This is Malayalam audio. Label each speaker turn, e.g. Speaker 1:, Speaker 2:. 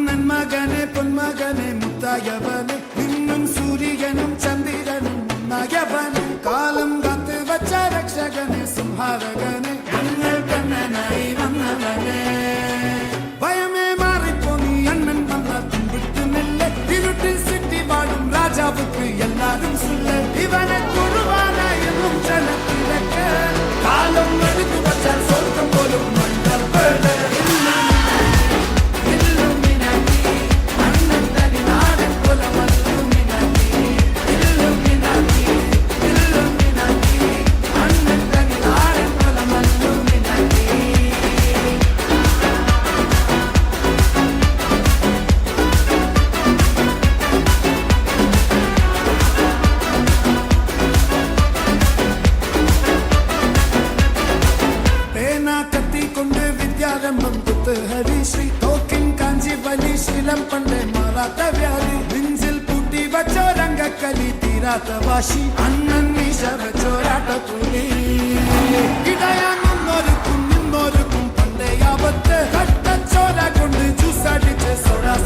Speaker 1: നന്മകനെ പൊന്മകനെ മുത്തായവനെ നിന്നും സൂര്യനും ചന്ദ്രനും ഒന്നായവനെ കാലം കാത്ത് വച്ച രക്ഷകനെ സംഹാരകനെ ഞങ്ങൾ കണ്ണനായി വന്നവനെ ഭയമേ മാറിപ്പോ നീ അണ്ണൻ വന്ന തുമ്പിട്ടുന്നില്ല ഇരുട്ടിൽ സിറ്റി പാടും രാജാവുക്ക് എല്ലാരും സുല്ല ഇവനെ തൊഴുവാനായി എന്നും ജനത്തിലൊക്കെ കാലം എടുത്തു വച്ചാൽ സ്വർഗം പോലും മണ്ടർപേട് ഹരിശ്രീ തോക്കിൻ കാഞ്ചി വലി ശീലം പണ്ടേ മാറാത്ത വ്യാധി നെഞ്ചിൽ പൂട്ടി വച്ചോരംഗക്കലി തീരാത്ത വാശി അണ്ണൻ മീശ വെച്ചോരാട്ട തുള്ളി ഇടയാൻ നിന്നൊരുക്കും പണ്ടേ ആപത്ത് കട്ടച്ചോര കൊണ്ട് ജ്യൂസ് അടിച്ച് സോഡാ